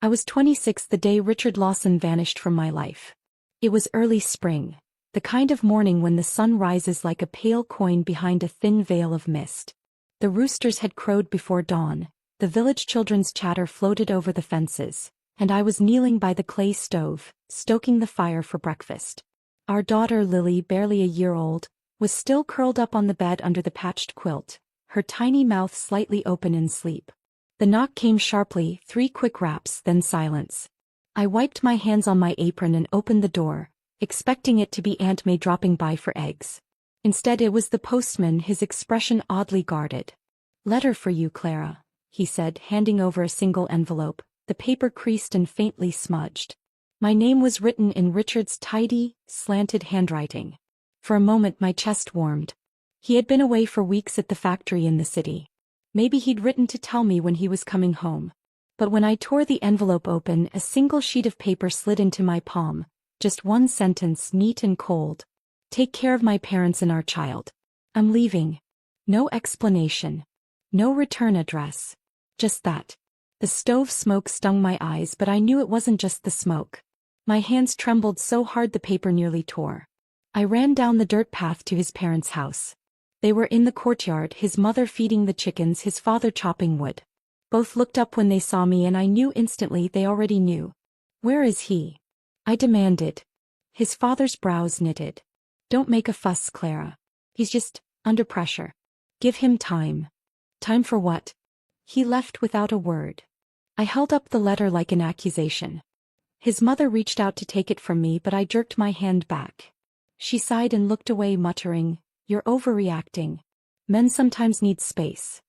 I was 26 the day Richard Lawson vanished from my life. It was early spring, the kind of morning when the sun rises like a pale coin behind a thin veil of mist. The roosters had crowed before dawn, the village children's chatter floated over the fences, and I was kneeling by the clay stove, stoking the fire for breakfast. Our daughter Lily, barely a year old, was still curled up on the bed under the patched quilt, her tiny mouth slightly open in sleep. The knock came sharply, 3 quick raps, then silence. I wiped my hands on my apron and opened the door, expecting it to be Aunt May dropping by for eggs. Instead it was the postman, his expression oddly guarded. "Letter for you, Clara," he said, handing over a single envelope, the paper creased and faintly smudged. My name was written in Richard's tidy, slanted handwriting. For a moment my chest warmed. He had been away for weeks at the factory in the city. Maybe he'd written to tell me when he was coming home. But when I tore the envelope open, a single sheet of paper slid into my palm, just one sentence, neat and cold. "Take care of my parents and our child. I'm leaving." No explanation. No return address. Just that. The stove smoke stung my eyes, but I knew it wasn't just the smoke. My hands trembled so hard the paper nearly tore. I ran down the dirt path to his parents' house. They were in the courtyard, his mother feeding the chickens, his father chopping wood. Both looked up when they saw me, and I knew instantly they already knew. "Where is he?" I demanded. His father's brows knitted. "Don't make a fuss, Clara. He's just under pressure. Give him time." "Time for what?" He left without a word. I held up the letter like an accusation. His mother reached out to take it from me, but I jerked my hand back. She sighed and looked away, muttering, "You're overreacting. Men sometimes need space."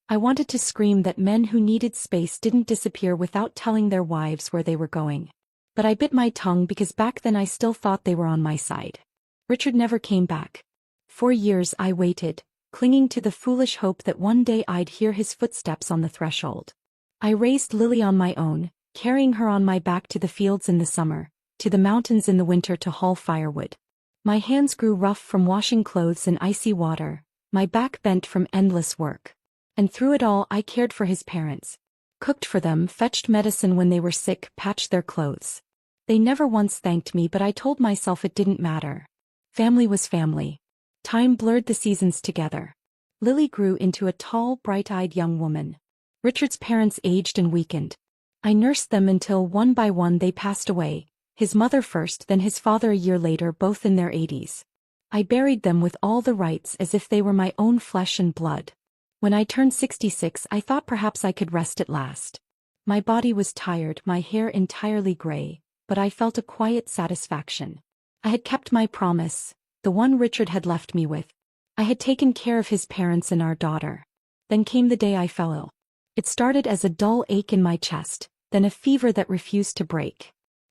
I wanted to scream that men who needed space didn't disappear without telling their wives where they were going. But I bit my tongue because back then I still thought they were on my side. Richard never came back. For years I waited, clinging to the foolish hope that one day I'd hear his footsteps on the threshold. I raised Lily on my own, carrying her on my back to the fields in the summer, to the mountains in the winter to haul firewood. My hands grew rough from washing clothes in icy water, my back bent from endless work. And through it all I cared for his parents. Cooked for them, fetched medicine when they were sick, patched their clothes. They never once thanked me, but I told myself it didn't matter. Family was family. Time blurred the seasons together. Lily grew into a tall, bright-eyed young woman. Richard's parents aged and weakened. I nursed them until one by one they passed away, his mother first, then his father a year later, both in their 80s. I buried them with all the rites as if they were my own flesh and blood. When I turned 66, I thought perhaps I could rest at last. My body was tired, my hair entirely gray, but I felt a quiet satisfaction. I had kept my promise, the one Richard had left me with. I had taken care of his parents and our daughter. Then came the day I fell ill. It started as a dull ache in my chest, then a fever that refused to break.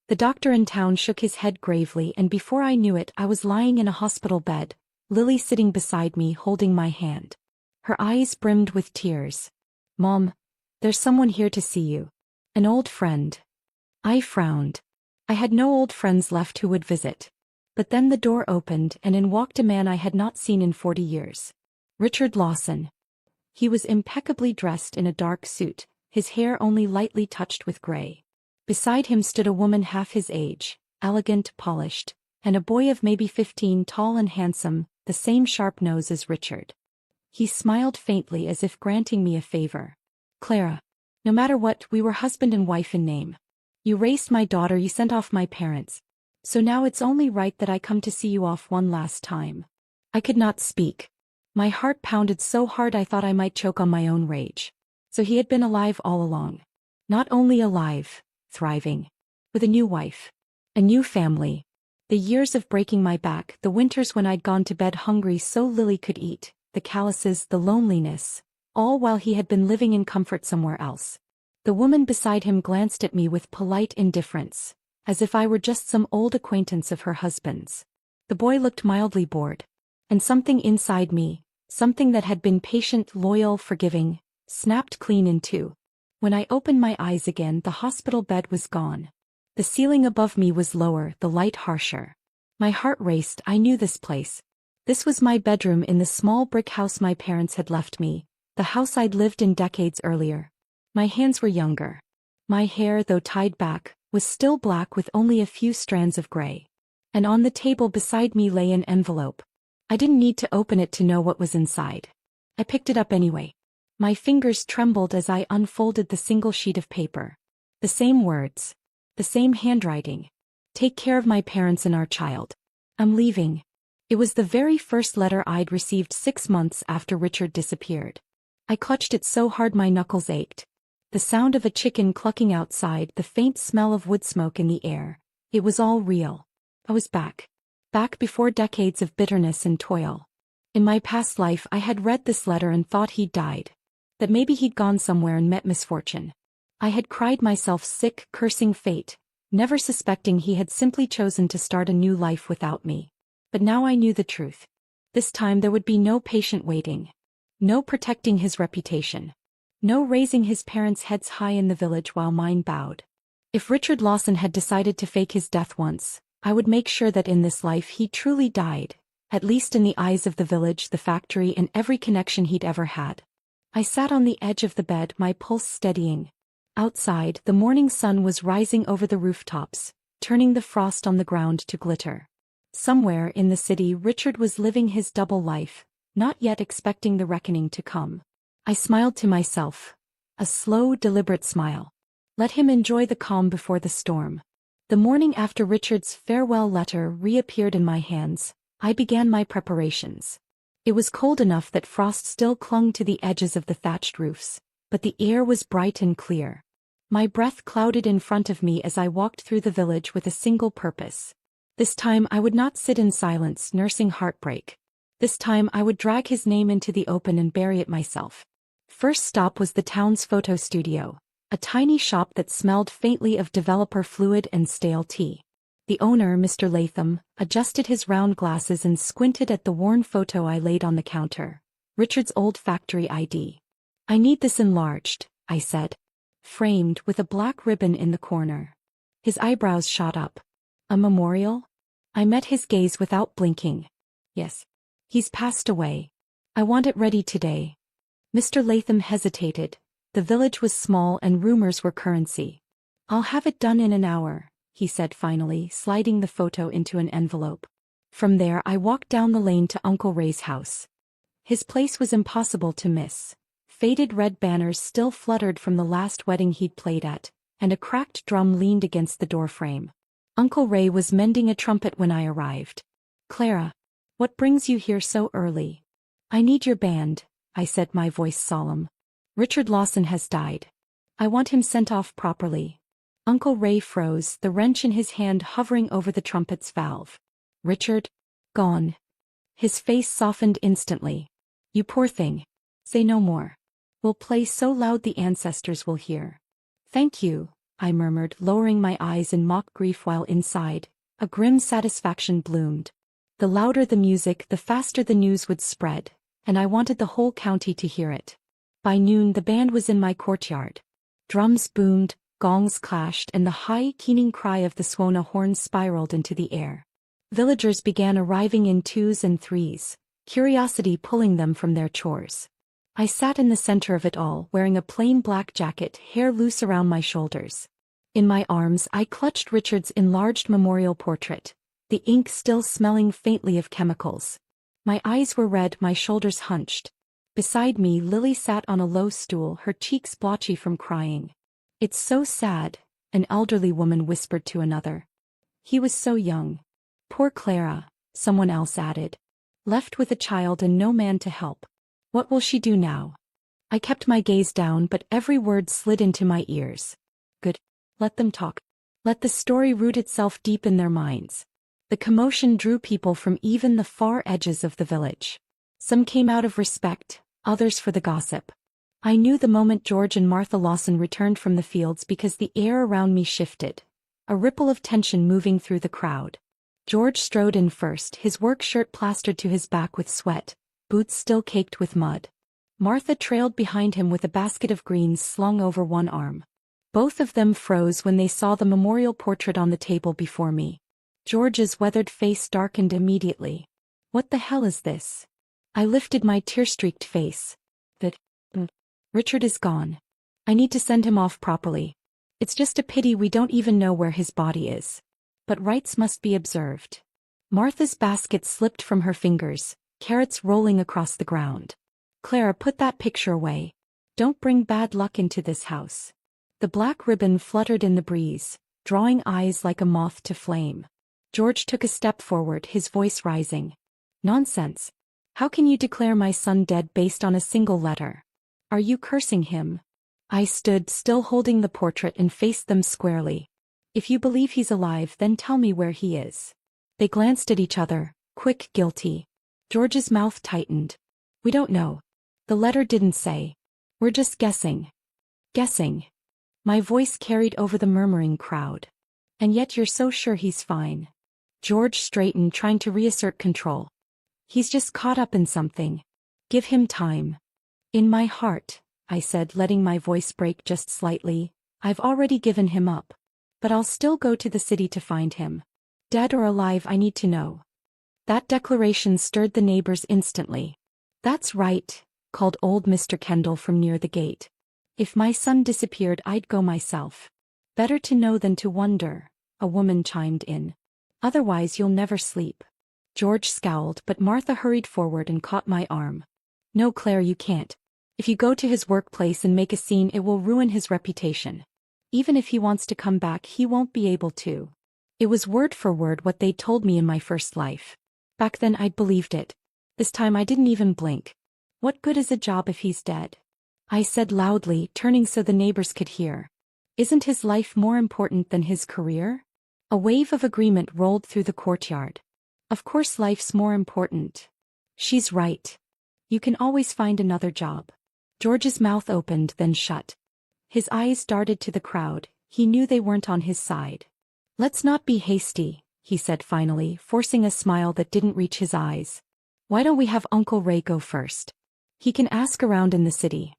The doctor in town shook his head gravely, and before I knew it, I was lying in a hospital bed, Lily sitting beside me holding my hand. Her eyes brimmed with tears. "Mom, there's someone here to see you. An old friend." I frowned. I had no old friends left who would visit. But then the door opened, and in walked a man I had not seen in 40 years. Richard Lawson. He was impeccably dressed in a dark suit, his hair only lightly touched with gray. Beside him stood a woman half his age, elegant, polished, and a boy of maybe 15, tall and handsome, the same sharp nose as Richard. He smiled faintly as if granting me a favor. "Clara. No matter what, we were husband and wife in name. You raised my daughter, you sent off my parents. So now it's only right that I come to see you off one last time." I could not speak. My heart pounded so hard I thought I might choke on my own rage. So he had been alive all along. Not only alive, thriving. With a new wife. A new family. The years of breaking my back, the winters when I'd gone to bed hungry so Lily could eat, the calluses, the loneliness, all while he had been living in comfort somewhere else. The woman beside him glanced at me with polite indifference, as if I were just some old acquaintance of her husband's. The boy looked mildly bored. And something inside me, something that had been patient, loyal, forgiving, snapped clean in two. When I opened my eyes again, the hospital bed was gone. The ceiling above me was lower, the light harsher. My heart raced. I knew this place. This was my bedroom in the small brick house my parents had left me, the house I'd lived in decades earlier. My hands were younger. My hair, though tied back, was still black with only a few strands of gray. And on the table beside me lay an envelope. I didn't need to open it to know what was inside. I picked it up anyway. My fingers trembled as I unfolded the single sheet of paper. The same words. The same handwriting. Take care of my parents and our child. I'm leaving. It was the very first letter I'd received 6 months after Richard disappeared. I clutched it so hard my knuckles ached. The sound of a chicken clucking outside, the faint smell of wood smoke in the air. It was all real. I was back. Back before decades of bitterness and toil. In my past life I had read this letter and thought he'd died. That maybe he'd gone somewhere and met misfortune. I had cried myself sick, cursing fate, never suspecting he had simply chosen to start a new life without me. But now I knew the truth. This time there would be no patient waiting. No protecting his reputation. No raising his parents' heads high in the village while mine bowed. If Richard Lawson had decided to fake his death once, I would make sure that in this life he truly died, at least in the eyes of the village, the factory, and every connection he'd ever had. I sat on the edge of the bed, my pulse steadying. Outside, the morning sun was rising over the rooftops, turning the frost on the ground to glitter. Somewhere in the city Richard was living his double life, not yet expecting the reckoning to come. I smiled to myself. A slow, deliberate smile. Let him enjoy the calm before the storm. The morning after Richard's farewell letter reappeared in my hands, I began my preparations. It was cold enough that frost still clung to the edges of the thatched roofs, but the air was bright and clear. My breath clouded in front of me as I walked through the village with a single purpose. This time I would not sit in silence nursing heartbreak. This time I would drag his name into the open and bury it myself. First stop was the town's photo studio, a tiny shop that smelled faintly of developer fluid and stale tea. The owner, Mr. Latham, adjusted his round glasses and squinted at the worn photo I laid on the counter. Richard's old factory ID. I need this enlarged, I said. Framed with a black ribbon in the corner. His eyebrows shot up. A memorial? I met his gaze without blinking. Yes. He's passed away. I want it ready today. Mr. Latham hesitated. The village was small and rumors were currency. I'll have it done in an hour, he said finally, sliding the photo into an envelope. From there I walked down the lane to Uncle Ray's house. His place was impossible to miss. Faded red banners still fluttered from the last wedding he'd played at, and a cracked drum leaned against the doorframe. Uncle Ray was mending a trumpet when I arrived. Clara, what brings you here so early? I need your band, I said, my voice solemn. Richard Lawson has died. I want him sent off properly. Uncle Ray froze, the wrench in his hand hovering over the trumpet's valve. Richard? Gone. His face softened instantly. You poor thing. Say no more. We'll play so loud the ancestors will hear. Thank you, I murmured, lowering my eyes in mock grief while inside, a grim satisfaction bloomed. The louder the music, the faster the news would spread, and I wanted the whole county to hear it. By noon the band was in my courtyard. Drums boomed, gongs clashed, and the high, keening cry of the Swona horns spiraled into the air. Villagers began arriving in 2s and 3s, curiosity pulling them from their chores. I sat in the center of it all, wearing a plain black jacket, hair loose around my shoulders. In my arms I clutched Richard's enlarged memorial portrait, the ink still smelling faintly of chemicals. My eyes were red, my shoulders hunched. Beside me Lily sat on a low stool, her cheeks blotchy from crying. It's so sad, an elderly woman whispered to another. He was so young. Poor Clara, someone else added. Left with a child and no man to help. What will she do now? I kept my gaze down, but every word slid into my ears. Good. Let them talk. Let the story root itself deep in their minds. The commotion drew people from even the far edges of the village. Some came out of respect, others for the gossip. I knew the moment George and Martha Lawson returned from the fields because the air around me shifted, a ripple of tension moving through the crowd. George strode in first, his work shirt plastered to his back with sweat, boots still caked with mud. Martha trailed behind him with a basket of greens slung over one arm. Both of them froze when they saw the memorial portrait on the table before me. George's weathered face darkened immediately. What the hell is this? I lifted my tear-streaked face. Richard is gone. I need to send him off properly. It's just a pity we don't even know where his body is. But rights must be observed. Martha's basket slipped from her fingers, carrots rolling across the ground. Clara, put that picture away. Don't bring bad luck into this house. The black ribbon fluttered in the breeze, drawing eyes like a moth to flame. George took a step forward, his voice rising. Nonsense. How can you declare my son dead based on a single letter? Are you cursing him? I stood still, holding the portrait, and faced them squarely. If you believe he's alive, then tell me where he is. They glanced at each other, quick, guilty. George's mouth tightened. We don't know. The letter didn't say. We're just guessing. Guessing. My voice carried over the murmuring crowd. And yet you're so sure he's fine. George straightened, trying to reassert control. He's just caught up in something. Give him time. In my heart, I said, letting my voice break just slightly, I've already given him up. But I'll still go to the city to find him. Dead or alive, I need to know. That declaration stirred the neighbors instantly. That's right, called old Mr. Kendall from near the gate. If my son disappeared, I'd go myself. Better to know than to wonder, a woman chimed in. Otherwise you'll never sleep. George scowled, but Martha hurried forward and caught my arm. No, Claire, you can't. If you go to his workplace and make a scene, it will ruin his reputation. Even if he wants to come back, he won't be able to. It was word for word what they'd told me in my first life. Back then I'd believed it. This time I didn't even blink. What good is a job if he's dead? I said loudly, turning so the neighbors could hear. Isn't his life more important than his career? A wave of agreement rolled through the courtyard. Of course life's more important. She's right. You can always find another job. George's mouth opened, then shut. His eyes darted to the crowd. He knew they weren't on his side. Let's not be hasty, he said finally, forcing a smile that didn't reach his eyes. Why don't we have Uncle Ray go first? He can ask around in the city.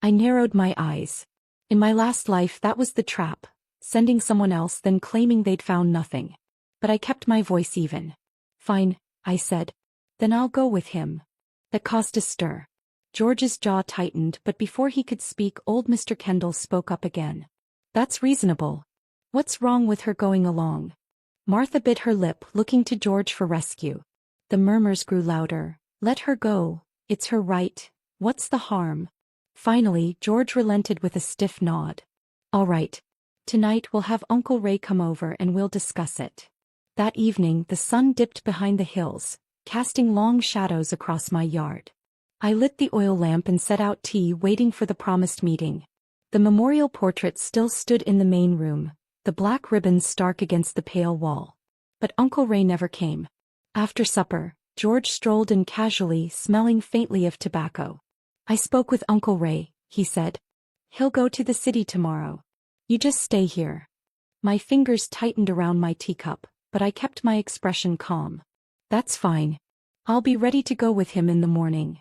I narrowed my eyes. In my last life that was the trap, sending someone else then claiming they'd found nothing. But I kept my voice even. Fine, I said. Then I'll go with him. That caused a stir. George's jaw tightened, but before he could speak, old Mr. Kendall spoke up again. That's reasonable. What's wrong with her going along? Martha bit her lip, looking to George for rescue. The murmurs grew louder. Let her go. It's her right. What's the harm? Finally, George relented with a stiff nod. All right. Tonight we'll have Uncle Ray come over and we'll discuss it. That evening the sun dipped behind the hills, casting long shadows across my yard. I lit the oil lamp and set out tea, waiting for the promised meeting. The memorial portrait still stood in the main room, the black ribbons stark against the pale wall. But Uncle Ray never came. After supper, George strolled in casually, smelling faintly of tobacco. I spoke with Uncle Ray, he said. He'll go to the city tomorrow. You just stay here. My fingers tightened around my teacup, but I kept my expression calm. That's fine. I'll be ready to go with him in the morning.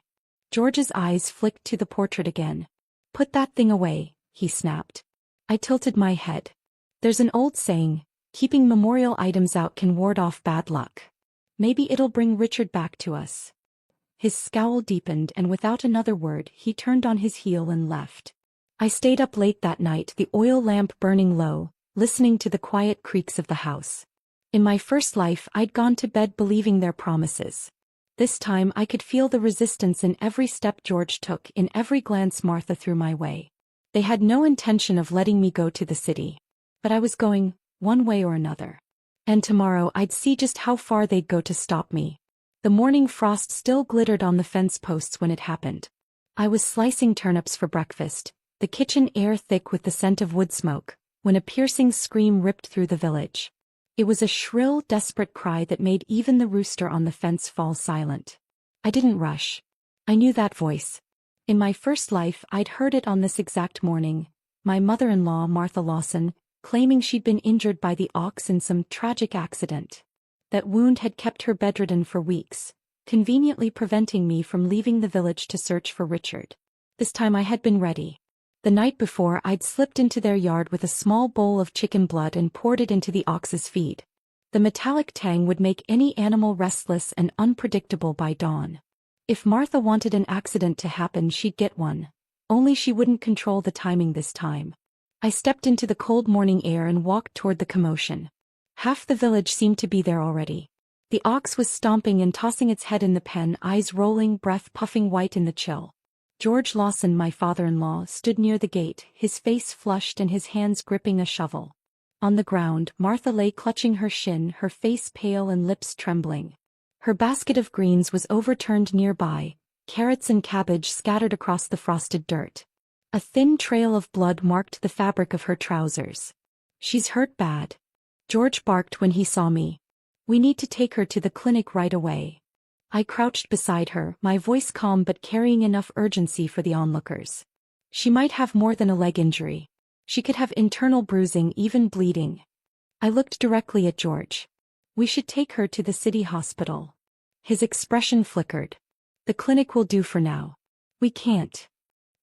George's eyes flicked to the portrait again. Put that thing away, he snapped. I tilted my head. There's an old saying, keeping memorial items out can ward off bad luck. Maybe it'll bring Richard back to us. His scowl deepened, and without another word he turned on his heel and left. I stayed up late that night, the oil lamp burning low, listening to the quiet creaks of the house. In my first life I'd gone to bed believing their promises. This time I could feel the resistance in every step George took, in every glance Martha threw my way. They had no intention of letting me go to the city. But I was going, one way or another. And tomorrow I'd see just how far they'd go to stop me. The morning frost still glittered on the fence posts when it happened. I was slicing turnips for breakfast, the kitchen air thick with the scent of wood smoke, when a piercing scream ripped through the village. It was a shrill, desperate cry that made even the rooster on the fence fall silent. I didn't rush. I knew that voice. In my first life I'd heard it on this exact morning, my mother-in-law Martha Lawson, claiming she'd been injured by the ox in some tragic accident. That wound had kept her bedridden for weeks, conveniently preventing me from leaving the village to search for Richard. This time I had been ready. The night before I'd slipped into their yard with a small bowl of chicken blood and poured it into the ox's feed. The metallic tang would make any animal restless and unpredictable by dawn. If Martha wanted an accident to happen, she'd get one. Only she wouldn't control the timing this time. I stepped into the cold morning air and walked toward the commotion. Half the village seemed to be there already. The ox was stomping and tossing its head in the pen, eyes rolling, breath puffing white in the chill. George Lawson, my father-in-law, stood near the gate, his face flushed and his hands gripping a shovel. On the ground, Martha lay clutching her shin, her face pale and lips trembling. Her basket of greens was overturned nearby, carrots and cabbage scattered across the frosted dirt. A thin trail of blood marked the fabric of her trousers. "She's hurt bad," George barked when he saw me. "We need to take her to the clinic right away." I crouched beside her, my voice calm but carrying enough urgency for the onlookers. "She might have more than a leg injury. She could have internal bruising, even bleeding." I looked directly at George. "We should take her to the city hospital." His expression flickered. "The clinic will do for now." "We can't."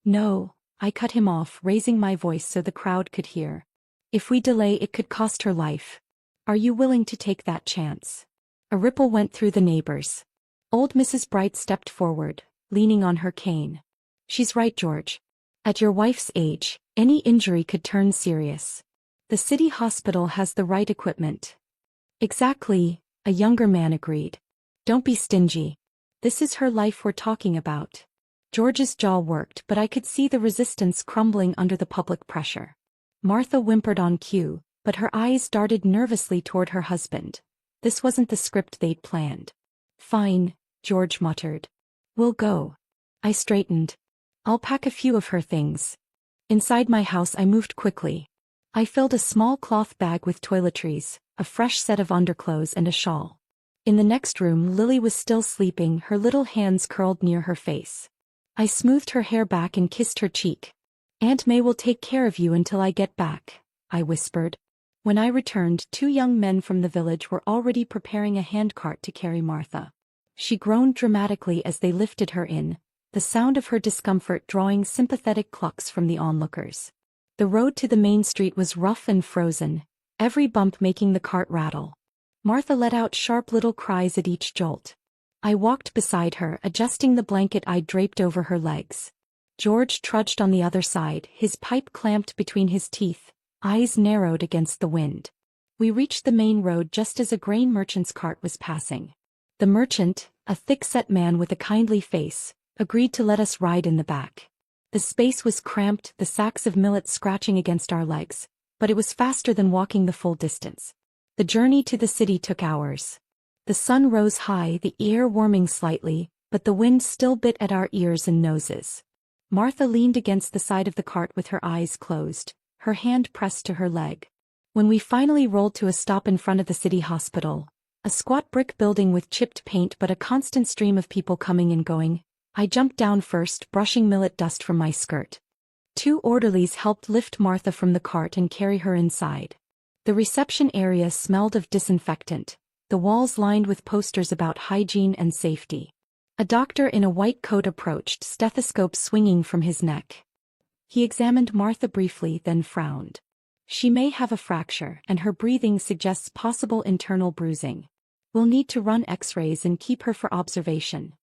"No," I cut him off, raising my voice so the crowd could hear. "If we delay, it could cost her life. Are you willing to take that chance?" A ripple went through the neighbors. Old Mrs. Bright stepped forward, leaning on her cane. "She's right, George. At your wife's age, any injury could turn serious. The city hospital has the right equipment." "Exactly," a younger man agreed. "Don't be stingy. This is her life we're talking about." George's jaw worked, but I could see the resistance crumbling under the public pressure. Martha whimpered on cue, but her eyes darted nervously toward her husband. This wasn't the script they'd planned. "Fine," George muttered. "We'll go." I straightened. "I'll pack a few of her things." Inside my house I moved quickly. I filled a small cloth bag with toiletries, a fresh set of underclothes and a shawl. In the next room Lily was still sleeping, her little hands curled near her face. I smoothed her hair back and kissed her cheek. "Aunt May will take care of you until I get back," I whispered. When I returned, 2 young men from the village were already preparing a handcart to carry Martha. She groaned dramatically as they lifted her in, the sound of her discomfort drawing sympathetic clucks from the onlookers. The road to the main street was rough and frozen, every bump making the cart rattle. Martha let out sharp little cries at each jolt. I walked beside her, adjusting the blanket I'd draped over her legs. George trudged on the other side, his pipe clamped between his teeth, eyes narrowed against the wind. We reached the main road just as a grain merchant's cart was passing. The merchant, a thick-set man with a kindly face, agreed to let us ride in the back. The space was cramped, the sacks of millet scratching against our legs, but it was faster than walking the full distance. The journey to the city took hours. The sun rose high, the air warming slightly, but the wind still bit at our ears and noses. Martha leaned against the side of the cart with her eyes closed, her hand pressed to her leg. When we finally rolled to a stop in front of the city hospital, a squat brick building with chipped paint but a constant stream of people coming and going, I jumped down first, brushing millet dust from my skirt. 2 orderlies helped lift Martha from the cart and carry her inside. The reception area smelled of disinfectant, the walls lined with posters about hygiene and safety. A doctor in a white coat approached, stethoscope swinging from his neck. He examined Martha briefly, then frowned. "She may have a fracture, and her breathing suggests possible internal bruising. We'll need to run x-rays and keep her for observation."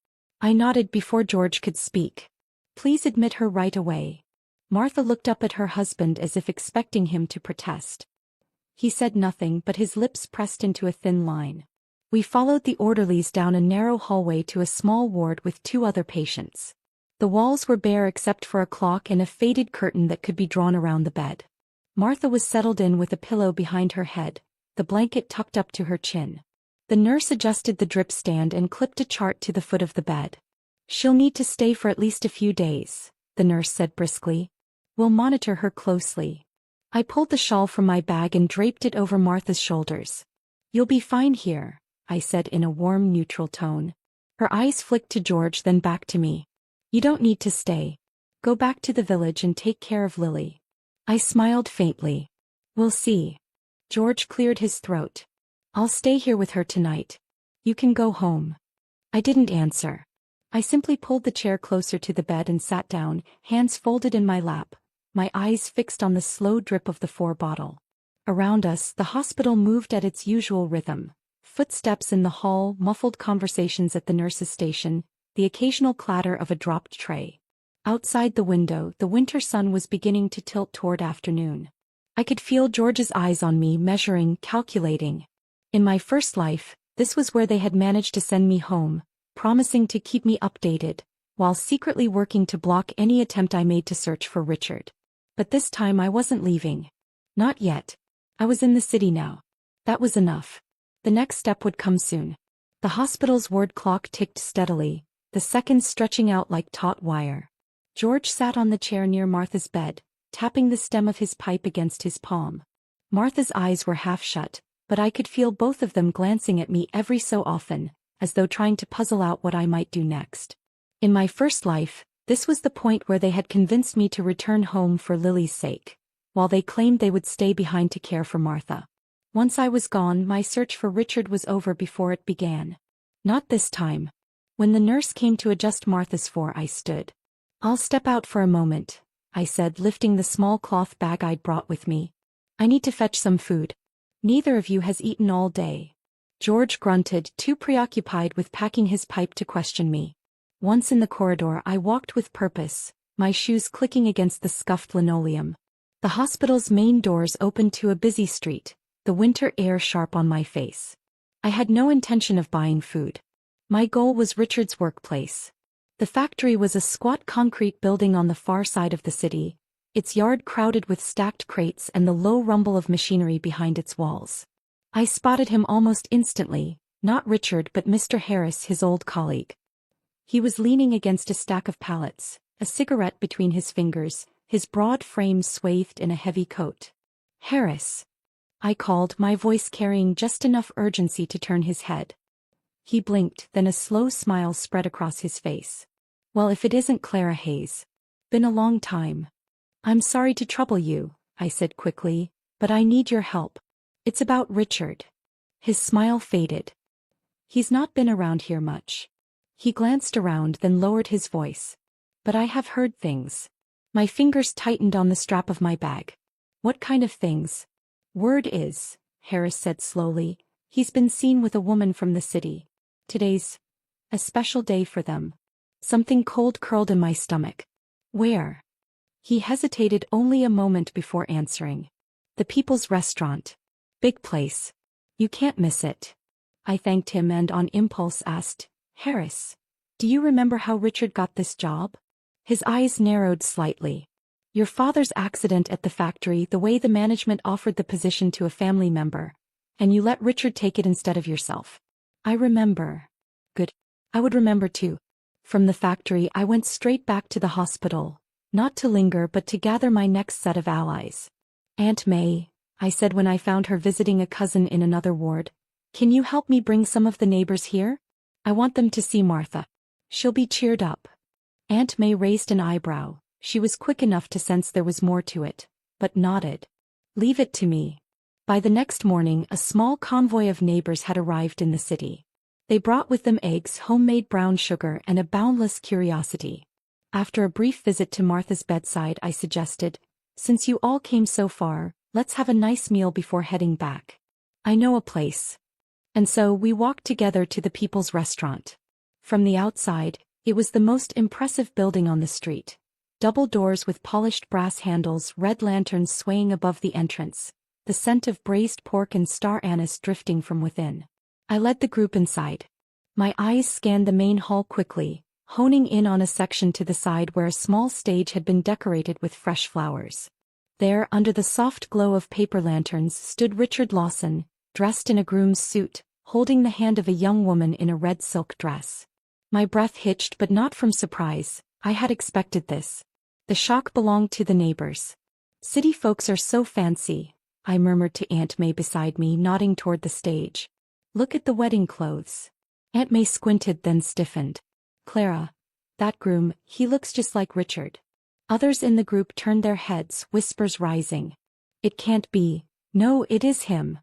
I nodded before George could speak. "Please admit her right away." Martha looked up at her husband as if expecting him to protest. He said nothing, but his lips pressed into a thin line. We followed the orderlies down a narrow hallway to a small ward with 2 other patients. The walls were bare except for a clock and a faded curtain that could be drawn around the bed. Martha was settled in with a pillow behind her head, the blanket tucked up to her chin. The nurse adjusted the drip stand and clipped a chart to the foot of the bed. "She'll need to stay for at least a few days," the nurse said briskly. "We'll monitor her closely." I pulled the shawl from my bag and draped it over Martha's shoulders. "You'll be fine here," I said in a warm, neutral tone. Her eyes flicked to George, then back to me. "You don't need to stay. Go back to the village and take care of Lily." I smiled faintly. "We'll see." George cleared his throat. "I'll stay here with her tonight. You can go home." I didn't answer. I simply pulled the chair closer to the bed and sat down, hands folded in my lap, my eyes fixed on the slow drip of the 4 bottle. Around us, the hospital moved at its usual rhythm. Footsteps in the hall, muffled conversations at the nurse's station, the occasional clatter of a dropped tray. Outside the window, the winter sun was beginning to tilt toward afternoon. I could feel George's eyes on me, measuring, calculating. In my first life, this was where they had managed to send me home, promising to keep me updated, while secretly working to block any attempt I made to search for Richard. But this time I wasn't leaving. Not yet. I was in the city now. That was enough. The next step would come soon. The hospital's ward clock ticked steadily, the seconds stretching out like taut wire. George sat on the chair near Martha's bed, tapping the stem of his pipe against his palm. Martha's eyes were half shut, but I could feel both of them glancing at me every so often, as though trying to puzzle out what I might do next. In my first life, this was the point where they had convinced me to return home for Lily's sake, while they claimed they would stay behind to care for Martha. Once I was gone, my search for Richard was over before it began. Not this time. When the nurse came to adjust Martha's fore, I stood. "I'll step out for a moment," I said, lifting the small cloth bag I'd brought with me. "I need to fetch some food. Neither of you has eaten all day." George grunted, too preoccupied with packing his pipe to question me. Once in the corridor, I walked with purpose, my shoes clicking against the scuffed linoleum. The hospital's main doors opened to a busy street, the winter air sharp on my face. I had no intention of buying food. My goal was Richard's workplace. The factory was a squat concrete building on the far side of the city, its yard crowded with stacked crates and the low rumble of machinery behind its walls. I spotted him almost instantly, not Richard but Mr. Harris, his old colleague. He was leaning against a stack of pallets, a cigarette between his fingers, his broad frame swathed in a heavy coat. "Harris," I called, my voice carrying just enough urgency to turn his head. He blinked, then a slow smile spread across his face. "Well, if it isn't Clara Hayes. Been a long time." "I'm sorry to trouble you," I said quickly, "but I need your help. It's about Richard." His smile faded. "He's not been around here much." He glanced around, then lowered his voice. "But I have heard things." My fingers tightened on the strap of my bag. "What kind of things?" "Word is," Harris said slowly, "he's been seen with a woman from the city. Today's a special day for them." Something cold curled in my stomach. "Where?" He hesitated only a moment before answering. "The People's Restaurant. Big place. You can't miss it." I thanked him and on impulse asked, "Harris, do you remember how Richard got this job?" His eyes narrowed slightly. "Your father's accident at the factory, the way the management offered the position to a family member, and you let Richard take it instead of yourself." "I remember." "Good. I would remember too." From the factory I went straight back to the hospital, not to linger but to gather my next set of allies. "Aunt May," I said when I found her visiting a cousin in another ward, "can you help me bring some of the neighbors here? I want them to see Martha. She'll be cheered up." Aunt May raised an eyebrow. She was quick enough to sense there was more to it, but nodded. "Leave it to me." By the next morning, a small convoy of neighbors had arrived in the city. They brought with them eggs, homemade brown sugar, and a boundless curiosity. After a brief visit to Martha's bedside, I suggested, "Since you all came so far, let's have a nice meal before heading back. I know a place." And so we walked together to the People's Restaurant. From the outside, it was the most impressive building on the street. Double doors with polished brass handles, red lanterns swaying above the entrance, the scent of braised pork and star anise drifting from within. I led the group inside. My eyes scanned the main hall quickly, honing in on a section to the side where a small stage had been decorated with fresh flowers. There, under the soft glow of paper lanterns, stood Richard Lawson, dressed in a groom's suit, holding the hand of a young woman in a red silk dress. My breath hitched, but not from surprise. I had expected this. The shock belonged to the neighbors. "City folks are so fancy," I murmured to Aunt May beside me, nodding toward the stage. "Look at the wedding clothes." Aunt May squinted, then stiffened. "Clara, that groom, he looks just like Richard." Others in the group turned their heads, whispers rising. "It can't be. No, it is him."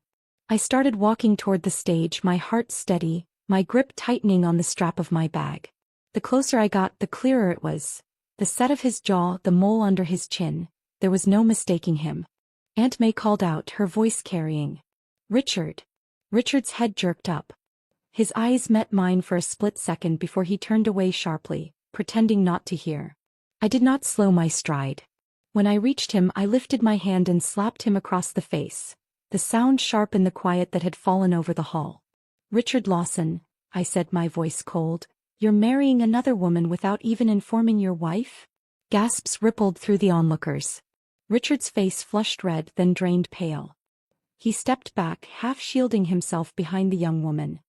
I started walking toward the stage, my heart steady, my grip tightening on the strap of my bag. The closer I got, the clearer it was. The set of his jaw, the mole under his chin. There was no mistaking him. Aunt May called out, her voice carrying, "Richard." Richard's head jerked up. His eyes met mine for a split second before he turned away sharply, pretending not to hear. I did not slow my stride. When I reached him, I lifted my hand and slapped him across the face, the sound sharp in the quiet that had fallen over the hall. "Richard Lawson," I said, my voice cold, "you're marrying another woman without even informing your wife?" Gasps rippled through the onlookers. Richard's face flushed red, then drained pale. He stepped back, half shielding himself behind the young woman.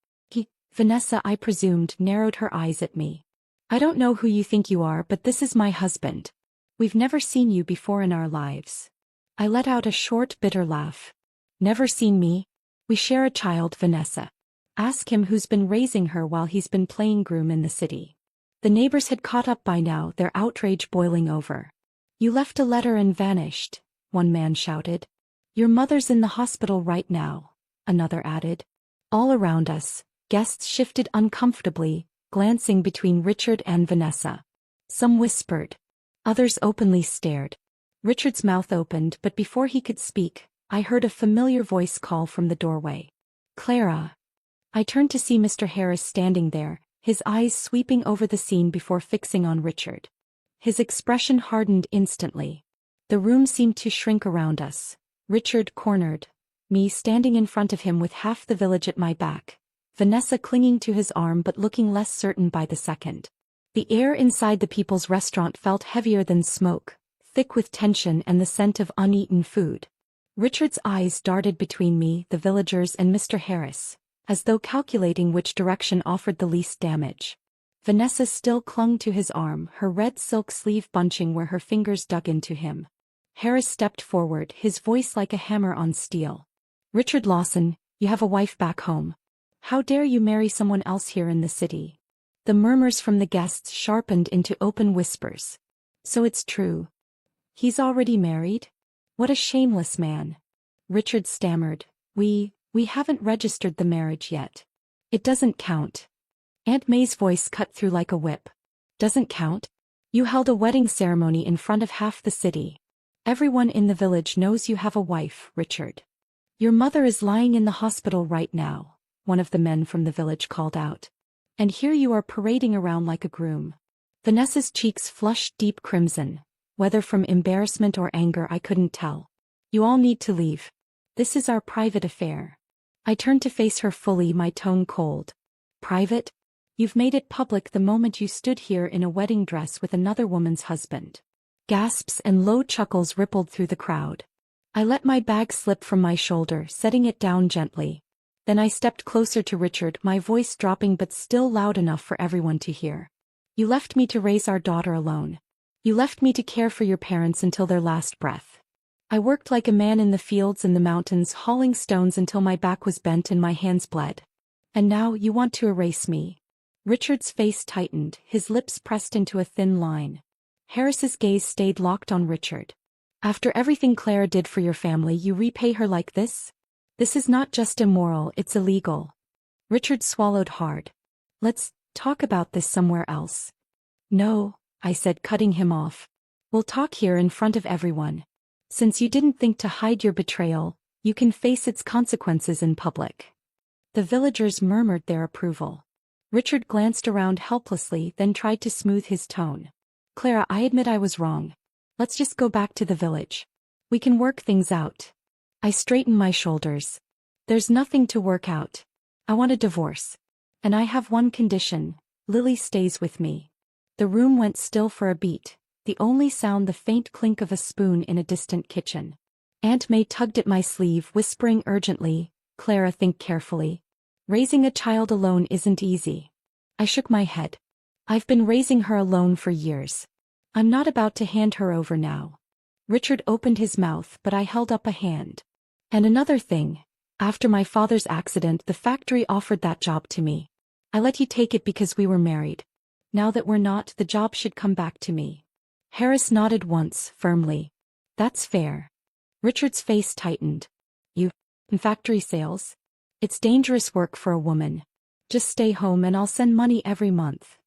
Vanessa, I presumed, narrowed her eyes at me. "I don't know who you think you are, but this is my husband. We've never seen you before in our lives." I let out a short, bitter laugh. "Never seen me? We share a child, Vanessa. Ask him who's been raising her while he's been playing groom in the city." The neighbors had caught up by now, their outrage boiling over. "You left a letter and vanished," one man shouted. "Your mother's in the hospital right now," another added. All around us, guests shifted uncomfortably, glancing between Richard and Vanessa. Some whispered. Others openly stared. Richard's mouth opened, but before he could speak, I heard a familiar voice call from the doorway. "Clara." I turned to see Mr. Harris standing there, his eyes sweeping over the scene before fixing on Richard. His expression hardened instantly. The room seemed to shrink around us. Richard cornered, me standing in front of him with half the village at my back, Vanessa clinging to his arm but looking less certain by the second. The air inside the people's restaurant felt heavier than smoke, thick with tension and the scent of uneaten food. Richard's eyes darted between me, the villagers, and Mr. Harris, as though calculating which direction offered the least damage. Vanessa still clung to his arm, her red silk sleeve bunching where her fingers dug into him. Harris stepped forward, his voice like a hammer on steel. "Richard Lawson, you have a wife back home. How dare you marry someone else here in the city?" The murmurs from the guests sharpened into open whispers. "So it's true. He's already married? What a shameless man." Richard stammered. We haven't registered the marriage yet. It doesn't count." Aunt May's voice cut through like a whip. "Doesn't count? You held a wedding ceremony in front of half the city. Everyone in the village knows you have a wife, Richard. Your mother is lying in the hospital right now," one of the men from the village called out. "And here you are parading around like a groom." Vanessa's cheeks flushed deep crimson, whether from embarrassment or anger I couldn't tell. "You all need to leave. This is our private affair." I turned to face her fully, my tone cold. "Private? You've made it public the moment you stood here in a wedding dress with another woman's husband." Gasps and low chuckles rippled through the crowd. I let my bag slip from my shoulder, setting it down gently. Then I stepped closer to Richard, my voice dropping but still loud enough for everyone to hear. "You left me to raise our daughter alone. You left me to care for your parents until their last breath. I worked like a man in the fields and the mountains, hauling stones until my back was bent and my hands bled. And now you want to erase me." Richard's face tightened, his lips pressed into a thin line. Harris's gaze stayed locked on Richard. "After everything Clara did for your family, you repay her like this? This is not just immoral, it's illegal." Richard swallowed hard. "Let's talk about this somewhere else." "No," I said, cutting him off. "We'll talk here in front of everyone. Since you didn't think to hide your betrayal, you can face its consequences in public." The villagers murmured their approval. Richard glanced around helplessly, then tried to smooth his tone. "Clara, I admit I was wrong. Let's just go back to the village. We can work things out." I straightened my shoulders. "There's nothing to work out. I want a divorce. And I have one condition: Lily stays with me." The room went still for a beat, the only sound the faint clink of a spoon in a distant kitchen. Aunt May tugged at my sleeve, whispering urgently, "Clara, think carefully. Raising a child alone isn't easy." I shook my head. "I've been raising her alone for years. I'm not about to hand her over now." Richard opened his mouth, but I held up a hand. "And another thing. After my father's accident, the factory offered that job to me. I let you take it because we were married. Now that we're not, the job should come back to me." Harris nodded once, firmly. "That's fair." Richard's face tightened. "You in factory sales? It's dangerous work for a woman. Just stay home and I'll send money every month."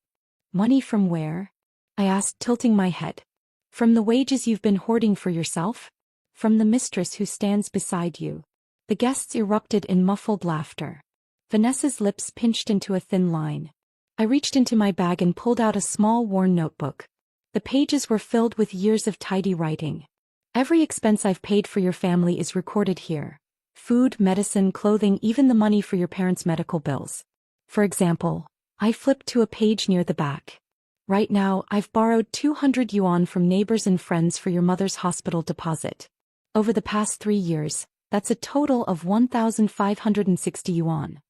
"Money from where?" I asked, tilting my head. "From the wages you've been hoarding for yourself? From the mistress who stands beside you." The guests erupted in muffled laughter. Vanessa's lips pinched into a thin line. I reached into my bag and pulled out a small worn notebook. The pages were filled with years of tidy writing. Every expense I've paid for your family is recorded here. Food, medicine, clothing, even the money for your parents' medical bills. For example, I flipped to a page near the back. Right now, I've borrowed 200 yuan from neighbors and friends for your mother's hospital deposit. Over the past 3 years, that's a total of 1,560 yuan.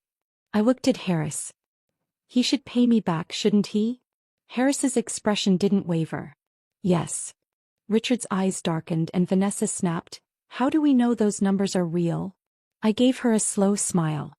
I looked at Harris. He should pay me back, shouldn't he? Harris's expression didn't waver. Yes. Richard's eyes darkened and Vanessa snapped, how do we know those numbers are real? I gave her a slow smile.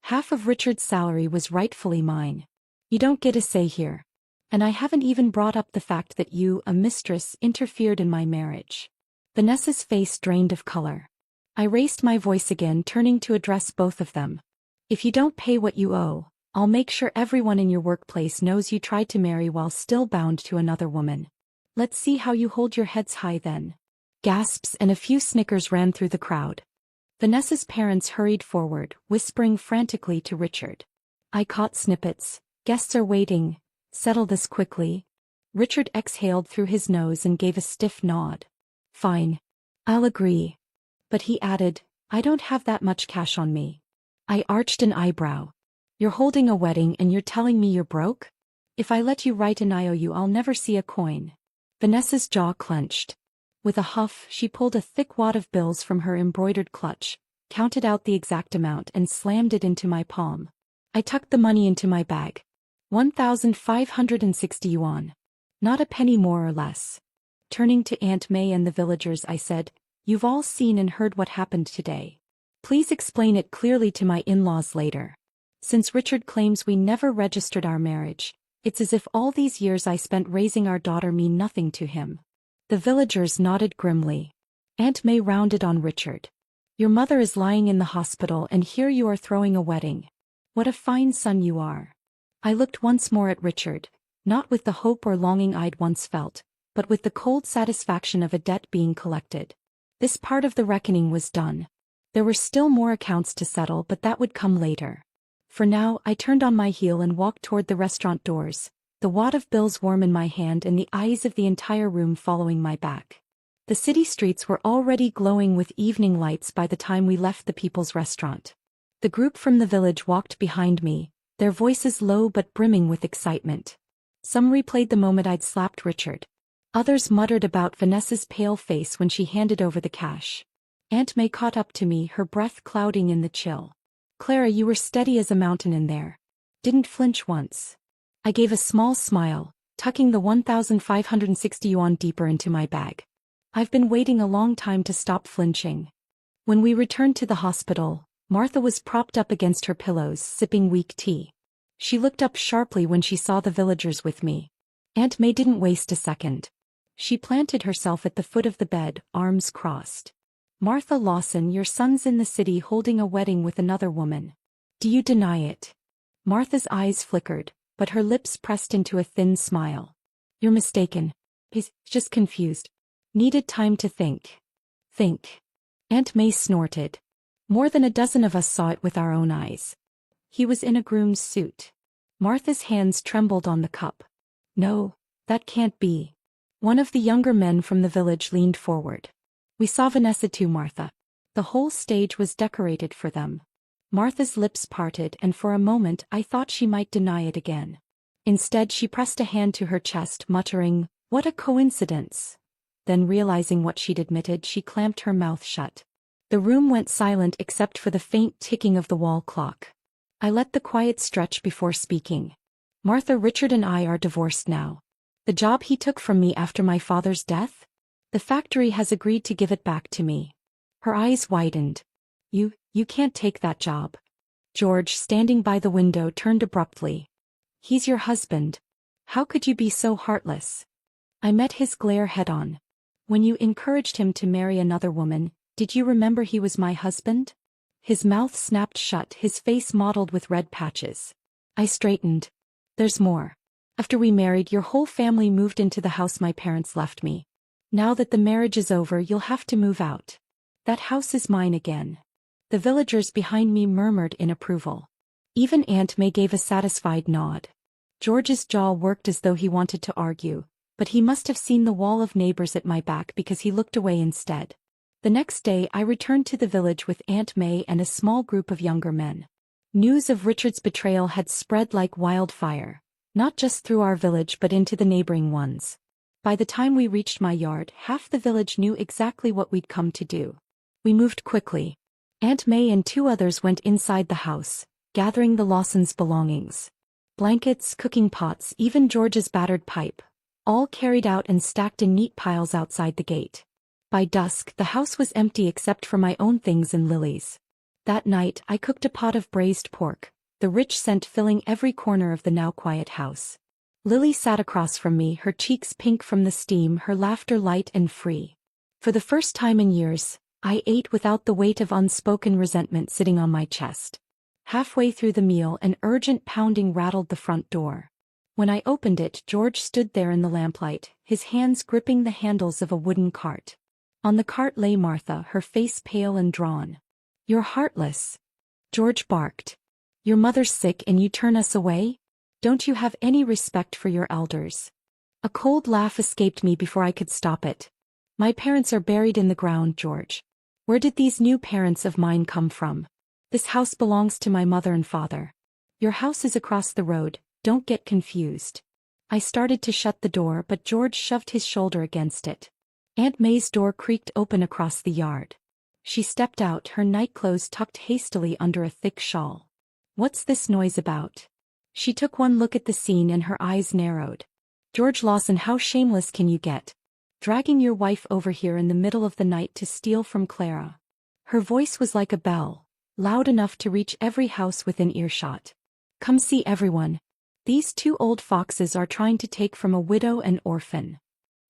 Half of Richard's salary was rightfully mine. You don't get a say here. And I haven't even brought up the fact that you, a mistress, interfered in my marriage. Vanessa's face drained of color. I raised my voice again, turning to address both of them. If you don't pay what you owe, I'll make sure everyone in your workplace knows you tried to marry while still bound to another woman. Let's see how you hold your heads high then. Gasps and a few snickers ran through the crowd. Vanessa's parents hurried forward, whispering frantically to Richard. I caught snippets. Guests are waiting. Settle this quickly. Richard exhaled through his nose and gave a stiff nod. Fine. I'll agree. But he added, I don't have that much cash on me. I arched an eyebrow. You're holding a wedding and you're telling me you're broke? If I let you write an IOU, I'll never see a coin. Vanessa's jaw clenched. With a huff, she pulled a thick wad of bills from her embroidered clutch, counted out the exact amount and slammed it into my palm. I tucked the money into my bag. 1,560 yuan. Not a penny more or less. Turning to Aunt May and the villagers, I said, You've all seen and heard what happened today. Please explain it clearly to my in-laws later. Since Richard claims we never registered our marriage, it's as if all these years I spent raising our daughter mean nothing to him. The villagers nodded grimly. Aunt May rounded on Richard. Your mother is lying in the hospital and here you are throwing a wedding. What a fine son you are. I looked once more at Richard, not with the hope or longing I'd once felt, but with the cold satisfaction of a debt being collected. This part of the reckoning was done. There were still more accounts to settle, but that would come later. For now, I turned on my heel and walked toward the restaurant doors, the wad of bills warm in my hand and the eyes of the entire room following my back. The city streets were already glowing with evening lights by the time we left the People's Restaurant. The group from the village walked behind me, their voices low but brimming with excitement. Some replayed the moment I'd slapped Richard. Others muttered about Vanessa's pale face when she handed over the cash. Aunt May caught up to me, her breath clouding in the chill. Clara, you were steady as a mountain in there. Didn't flinch once. I gave a small smile, tucking the 1,560 yuan deeper into my bag. I've been waiting a long time to stop flinching. When we returned to the hospital, Martha was propped up against her pillows, sipping weak tea. She looked up sharply when she saw the villagers with me. Aunt May didn't waste a second. She planted herself at the foot of the bed, arms crossed. Martha Lawson, your son's in the city holding a wedding with another woman. Do you deny it? Martha's eyes flickered, but her lips pressed into a thin smile. You're mistaken. He's just confused. Needed time to think. Think. Aunt May snorted. More than a dozen of us saw it with our own eyes. He was in a groom's suit. Martha's hands trembled on the cup. No, that can't be. One of the younger men from the village leaned forward. We saw Vanessa too, Martha. The whole stage was decorated for them. Martha's lips parted and for a moment I thought she might deny it again. Instead she pressed a hand to her chest, muttering, "What a coincidence." Then realizing what she'd admitted, she clamped her mouth shut. The room went silent except for the faint ticking of the wall clock. I let the quiet stretch before speaking. Martha, Richard and I are divorced now. The job he took from me after my father's death? The factory has agreed to give it back to me. Her eyes widened. You can't take that job. George, standing by the window, turned abruptly. He's your husband. How could you be so heartless? I met his glare head-on. When you encouraged him to marry another woman, did you remember he was my husband? His mouth snapped shut, his face mottled with red patches. I straightened. There's more. After we married, your whole family moved into the house my parents left me. Now that the marriage is over, you'll have to move out. That house is mine again. The villagers behind me murmured in approval. Even Aunt May gave a satisfied nod. George's jaw worked as though he wanted to argue, but he must have seen the wall of neighbors at my back because he looked away instead. The next day I returned to the village with Aunt May and a small group of younger men. News of Richard's betrayal had spread like wildfire, not just through our village but into the neighboring ones. By the time we reached my yard, half the village knew exactly what we'd come to do. We moved quickly. Aunt May and 2 others went inside the house, gathering the Lawsons' belongings. Blankets, cooking pots, even George's battered pipe, all carried out and stacked in neat piles outside the gate. By dusk, the house was empty except for my own things and Lily's. That night, I cooked a pot of braised pork, the rich scent filling every corner of the now quiet house. Lily sat across from me, her cheeks pink from the steam, her laughter light and free. For the first time in years, I ate without the weight of unspoken resentment sitting on my chest. Halfway through the meal, an urgent pounding rattled the front door. When I opened it, George stood there in the lamplight, his hands gripping the handles of a wooden cart. On the cart lay Martha, her face pale and drawn. "You're heartless," George barked. "Your mother's sick and you turn us away? Don't you have any respect for your elders?" A cold laugh escaped me before I could stop it. "My parents are buried in the ground, George. Where did these new parents of mine come from? This house belongs to my mother and father. Your house is across the road, don't get confused." I started to shut the door but George shoved his shoulder against it. Aunt May's door creaked open across the yard. She stepped out, her nightclothes tucked hastily under a thick shawl. "What's this noise about?" She took one look at the scene and her eyes narrowed. "George Lawson, how shameless can you get? Dragging your wife over here in the middle of the night to steal from Clara." Her voice was like a bell, loud enough to reach every house within earshot. "Come see everyone. These 2 old foxes are trying to take from a widow and orphan."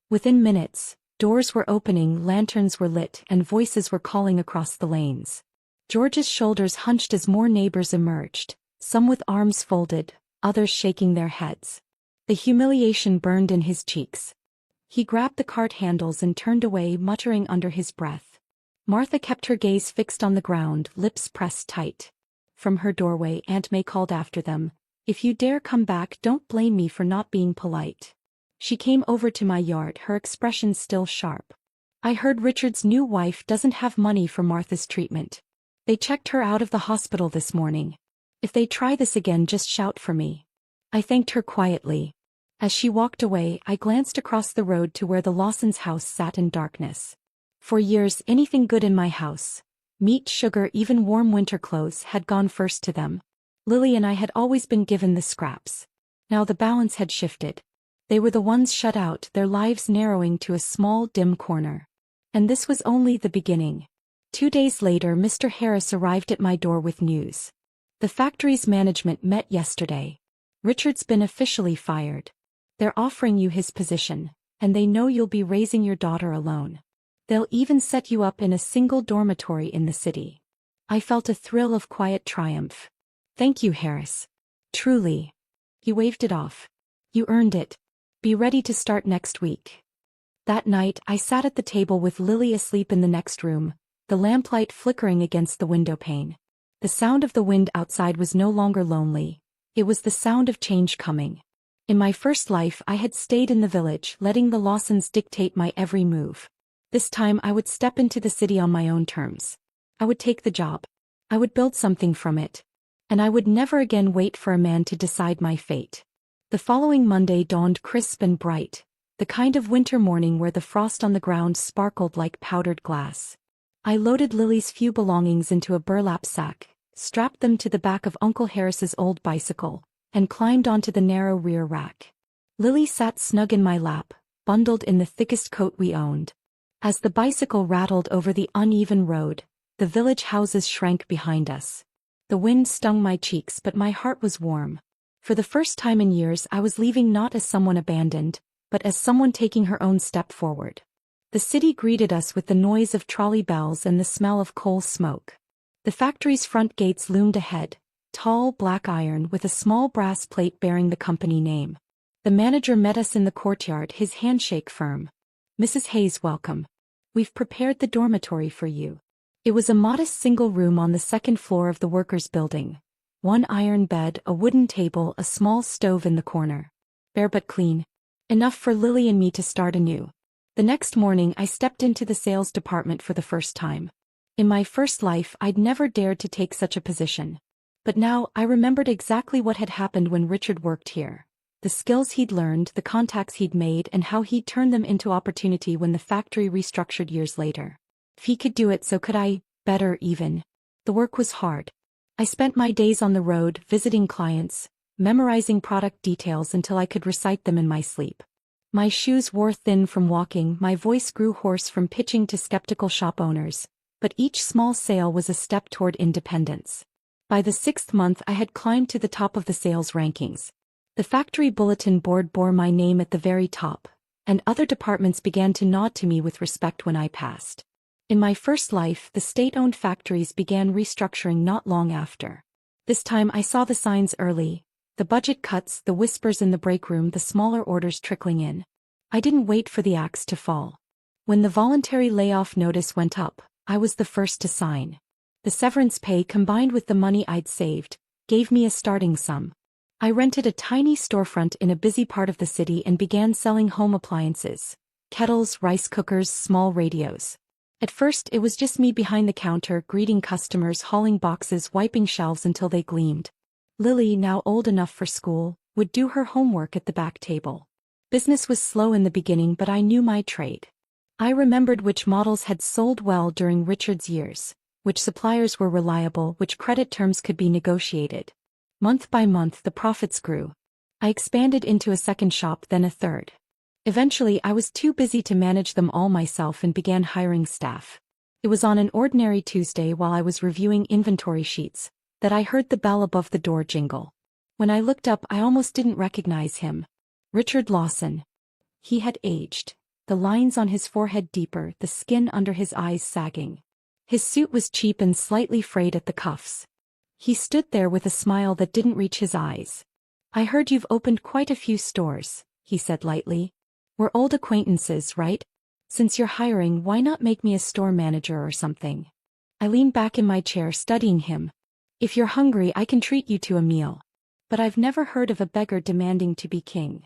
Within minutes, doors were opening, lanterns were lit, and voices were calling across the lanes. George's shoulders hunched as more neighbors emerged, some with arms folded, others shaking their heads. The humiliation burned in his cheeks. He grabbed the cart handles and turned away, muttering under his breath. Martha kept her gaze fixed on the ground, lips pressed tight. From her doorway, Aunt May called after them, "If you dare come back, don't blame me for not being polite." She came over to my yard, her expression still sharp. "I heard Richard's new wife doesn't have money for Martha's treatment. They checked her out of the hospital this morning. If they try this again, just shout for me." I thanked her quietly. As she walked away, I glanced across the road to where the Lawsons' house sat in darkness. For years, anything good in my house, meat, sugar, even warm winter clothes, had gone first to them. Lily and I had always been given the scraps. Now the balance had shifted. They were the ones shut out, their lives narrowing to a small, dim corner. And this was only the beginning. 2 days later, Mr. Harris arrived at my door with news. "The factory's management met yesterday. Richard's been officially fired. They're offering you his position, and they know you'll be raising your daughter alone. They'll even set you up in a single dormitory in the city." I felt a thrill of quiet triumph. "Thank you, Harris. Truly." He waved it off. "You earned it. Be ready to start next week." That night, I sat at the table with Lily asleep in the next room, the lamplight flickering against the window pane. The sound of the wind outside was no longer lonely. It was the sound of change coming. In my first life, I had stayed in the village, letting the Lawsons dictate my every move. This time I would step into the city on my own terms. I would take the job. I would build something from it. And I would never again wait for a man to decide my fate. The following Monday dawned crisp and bright, the kind of winter morning where the frost on the ground sparkled like powdered glass. I loaded Lily's few belongings into a burlap sack, strapped them to the back of Uncle Harris's old bicycle, and climbed onto the narrow rear rack. Lily sat snug in my lap, bundled in the thickest coat we owned. As the bicycle rattled over the uneven road, the village houses shrank behind us. The wind stung my cheeks, but my heart was warm. For the first time in years, I was leaving not as someone abandoned, but as someone taking her own step forward. The city greeted us with the noise of trolley bells and the smell of coal smoke. The factory's front gates loomed ahead, tall black iron with a small brass plate bearing the company name. The manager met us in the courtyard, his handshake firm. "Mrs. Hayes, welcome. We've prepared the dormitory for you." It was a modest single room on the second floor of the workers' building. One iron bed, a wooden table, a small stove in the corner. Bare but clean. Enough for Lily and me to start anew. The next morning I stepped into the sales department for the first time. In my first life I'd never dared to take such a position. But now I remembered exactly what had happened when Richard worked here. The skills he'd learned, the contacts he'd made, and how he'd turned them into opportunity when the factory restructured years later. If he could do it, so could I, better even. The work was hard. I spent my days on the road, visiting clients, memorizing product details until I could recite them in my sleep. My shoes wore thin from walking, my voice grew hoarse from pitching to skeptical shop owners, but each small sale was a step toward independence. By the 6th month I had climbed to the top of the sales rankings. The factory bulletin board bore my name at the very top, and other departments began to nod to me with respect when I passed. In my first life, the state-owned factories began restructuring not long after. This time I saw the signs early. The budget cuts, the whispers in the break room, the smaller orders trickling in. I didn't wait for the axe to fall. When the voluntary layoff notice went up, I was the first to sign. The severance pay combined with the money I'd saved gave me a starting sum. I rented a tiny storefront in a busy part of the city and began selling home appliances, kettles, rice cookers, small radios. At first it was just me behind the counter, greeting customers, hauling boxes, wiping shelves until they gleamed. Lily, now old enough for school, would do her homework at the back table. Business was slow in the beginning, but I knew my trade. I remembered which models had sold well during Richard's years, which suppliers were reliable, which credit terms could be negotiated. Month by month the profits grew. I expanded into a second shop, then a third. Eventually I was too busy to manage them all myself and began hiring staff. It was on an ordinary Tuesday while I was reviewing inventory sheets that I heard the bell above the door jingle. When I looked up I almost didn't recognize him. Richard Lawson. He had aged, the lines on his forehead deeper, the skin under his eyes sagging. His suit was cheap and slightly frayed at the cuffs. He stood there with a smile that didn't reach his eyes. "I heard you've opened quite a few stores," he said lightly. "We're old acquaintances, right? Since you're hiring, why not make me a store manager or something?" I leaned back in my chair studying him. "If you're hungry I can treat you to a meal. But I've never heard of a beggar demanding to be king."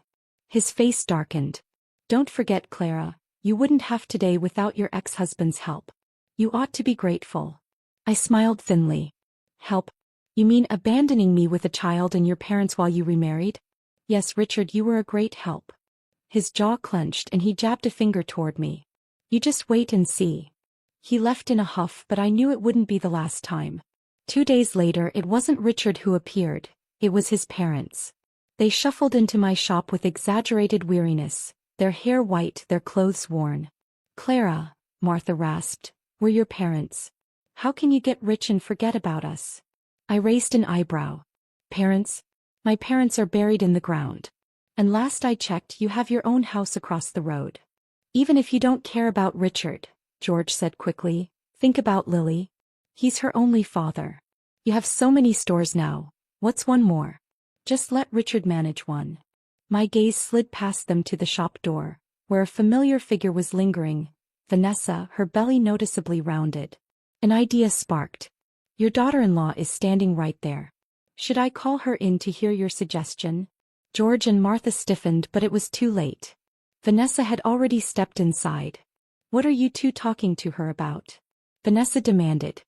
His face darkened. "Don't forget, Clara, you wouldn't have today without your ex-husband's help. You ought to be grateful." I smiled thinly. "Help? You mean abandoning me with a child and your parents while you remarried?" "Yes, Richard, you were a great help." His jaw clenched and he jabbed a finger toward me. "You just wait and see." He left in a huff, but I knew it wouldn't be the last time. 2 days later it wasn't Richard who appeared, it was his parents. They shuffled into my shop with exaggerated weariness, their hair white, their clothes worn. "Clara," Martha rasped, "we're your parents. How can you get rich and forget about us?" I raised an eyebrow. "Parents? My parents are buried in the ground. And last I checked you have your own house across the road." "Even if you don't care about Richard," George said quickly, "think about Lily. He's her only father. You have so many stores now, what's one more? Just let Richard manage one." My gaze slid past them to the shop door, where a familiar figure was lingering, Vanessa, her belly noticeably rounded. An idea sparked. "Your daughter-in-law is standing right there. Should I call her in to hear your suggestion?" George and Martha stiffened, but it was too late. Vanessa had already stepped inside. "What are you two talking to her about?" Vanessa demanded.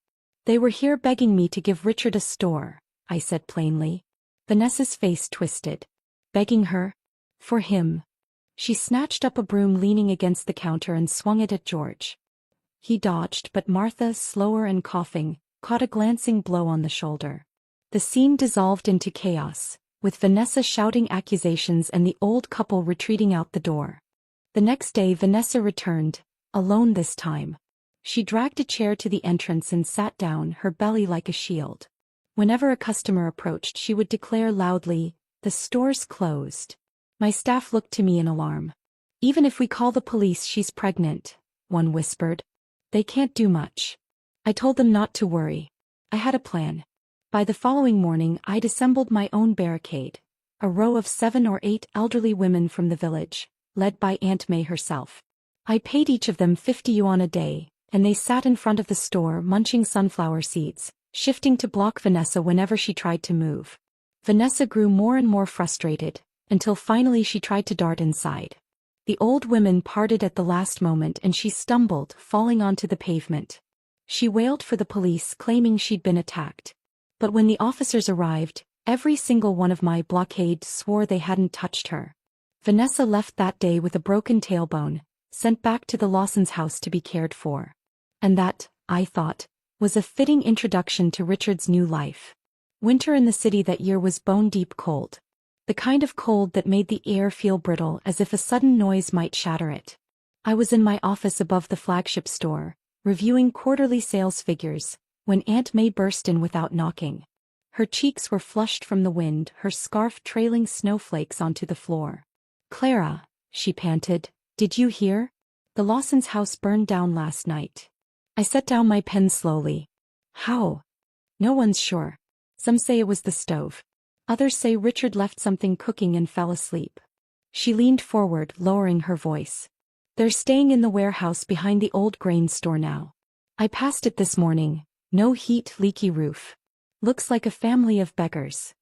"They were here begging me to give Richard a store," I said plainly. Vanessa's face twisted. "Begging her? For him?" She snatched up a broom leaning against the counter and swung it at George. He dodged, but Martha, slower and coughing, caught a glancing blow on the shoulder. The scene dissolved into chaos, with Vanessa shouting accusations and the old couple retreating out the door. The next day Vanessa returned, alone this time. She dragged a chair to the entrance and sat down, her belly like a shield. Whenever a customer approached she would declare loudly, "The store's closed." My staff looked to me in alarm. "Even if we call the police, she's pregnant," one whispered. "They can't do much." I told them not to worry. I had a plan. By the following morning I'd assembled my own barricade, a row of 7 or 8 elderly women from the village, led by Aunt May herself. I paid each of them 50 yuan a day, and they sat in front of the store munching sunflower seeds, shifting to block Vanessa whenever she tried to move. Vanessa grew more and more frustrated, until finally she tried to dart inside. The old women parted at the last moment and she stumbled, falling onto the pavement. She wailed for the police, claiming she'd been attacked. But when the officers arrived, every single one of my blockade swore they hadn't touched her. Vanessa left that day with a broken tailbone, sent back to the Lawsons' house to be cared for. And that, I thought, was a fitting introduction to Richard's new life. Winter in the city that year was bone-deep cold. The kind of cold that made the air feel brittle as if a sudden noise might shatter it. I was in my office above the flagship store, reviewing quarterly sales figures, when Aunt May burst in without knocking. Her cheeks were flushed from the wind, her scarf trailing snowflakes onto the floor. "Clara," she panted, "did you hear? The Lawsons' house burned down last night." I set down my pen slowly. "How?" "No one's sure. Some say it was the stove. Others say Richard left something cooking and fell asleep." She leaned forward, lowering her voice. "They're staying in the warehouse behind the old grain store now. I passed it this morning. No heat, leaky roof. Looks like a family of beggars."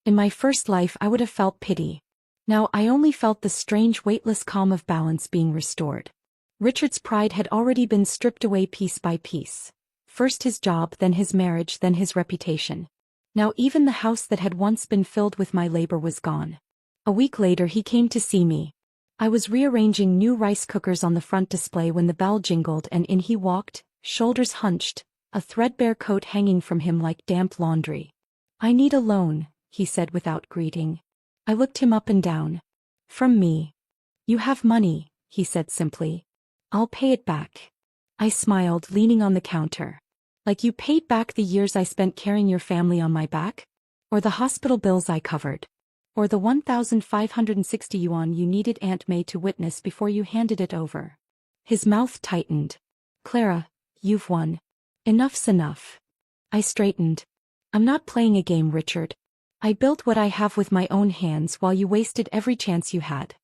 In my first life I would have felt pity. Now I only felt the strange weightless calm of balance being restored. Richard's pride had already been stripped away piece by piece. First his job, then his marriage, then his reputation. Now even the house that had once been filled with my labor was gone. A week later he came to see me. I was rearranging new rice cookers on the front display when the bell jingled and in he walked, shoulders hunched, a threadbare coat hanging from him like damp laundry. "I need a loan," he said without greeting. I looked him up and down. "From me." "You have money," he said simply. "I'll pay it back." I smiled, leaning on the counter. "Like you paid back the years I spent carrying your family on my back? Or the hospital bills I covered? Or the 1,560 yuan you needed Aunt May to witness before you handed it over?" His mouth tightened. "Clara, you've won. Enough's enough." I straightened. "I'm not playing a game, Richard. I built what I have with my own hands while you wasted every chance you had.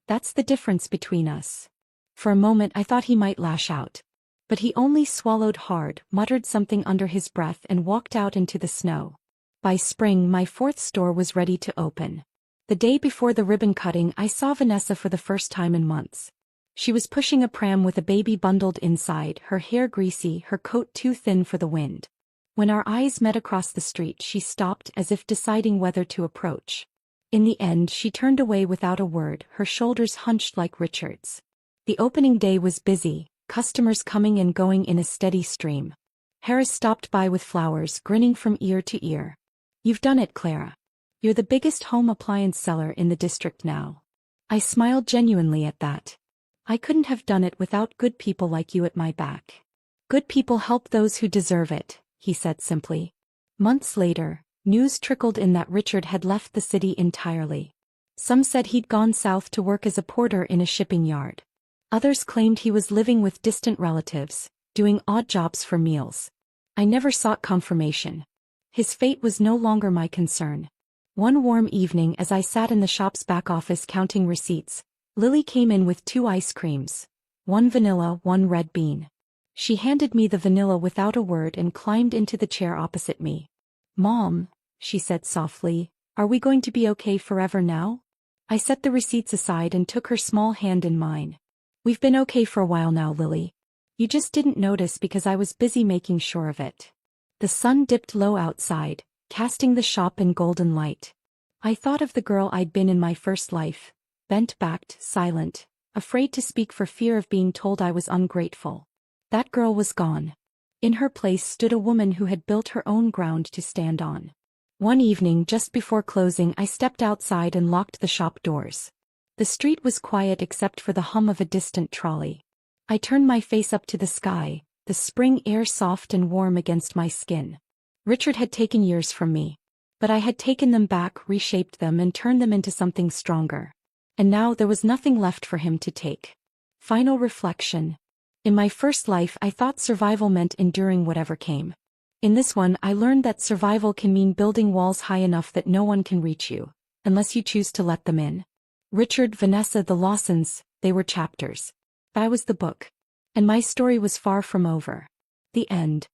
That's the difference between us." For a moment I thought he might lash out. But he only swallowed hard, muttered something under his breath and walked out into the snow. By spring my fourth store was ready to open. The day before the ribbon cutting I saw Vanessa for the first time in months. She was pushing a pram with a baby bundled inside, her hair greasy, her coat too thin for the wind. When our eyes met across the street she stopped as if deciding whether to approach. In the end she turned away without a word, her shoulders hunched like Richard's. The opening day was busy, customers coming and going in a steady stream. Harris stopped by with flowers, grinning from ear to ear. "You've done it, Clara. You're the biggest home appliance seller in the district now." I smiled genuinely at that. I couldn't have done it without good people like you at my back. "Good people help those who deserve it," he said simply. Months later, news trickled in that Richard had left the city entirely. Some said he'd gone south to work as a porter in a shipping yard. Others claimed he was living with distant relatives, doing odd jobs for meals. I never sought confirmation. His fate was no longer my concern. One warm evening as I sat in the shop's back office counting receipts, Lily came in with 2 ice creams, one vanilla, one red bean. She handed me the vanilla without a word and climbed into the chair opposite me. "Mom," she said softly, "are we going to be okay forever now?" I set the receipts aside and took her small hand in mine. "We've been okay for a while now, Lily. You just didn't notice because I was busy making sure of it." The sun dipped low outside, casting the shop in golden light. I thought of the girl I'd been in my first life, bent-backed, silent, afraid to speak for fear of being told I was ungrateful. That girl was gone. In her place stood a woman who had built her own ground to stand on. One evening just before closing I stepped outside and locked the shop doors. The street was quiet except for the hum of a distant trolley. I turned my face up to the sky, the spring air soft and warm against my skin. Richard had taken years from me. But I had taken them back, reshaped them and turned them into something stronger. And now there was nothing left for him to take. Final reflection. In my first life I thought survival meant enduring whatever came. In this one I learned that survival can mean building walls high enough that no one can reach you, unless you choose to let them in. Richard, Vanessa, the Lawsons, they were chapters. I was the book. And my story was far from over. The end.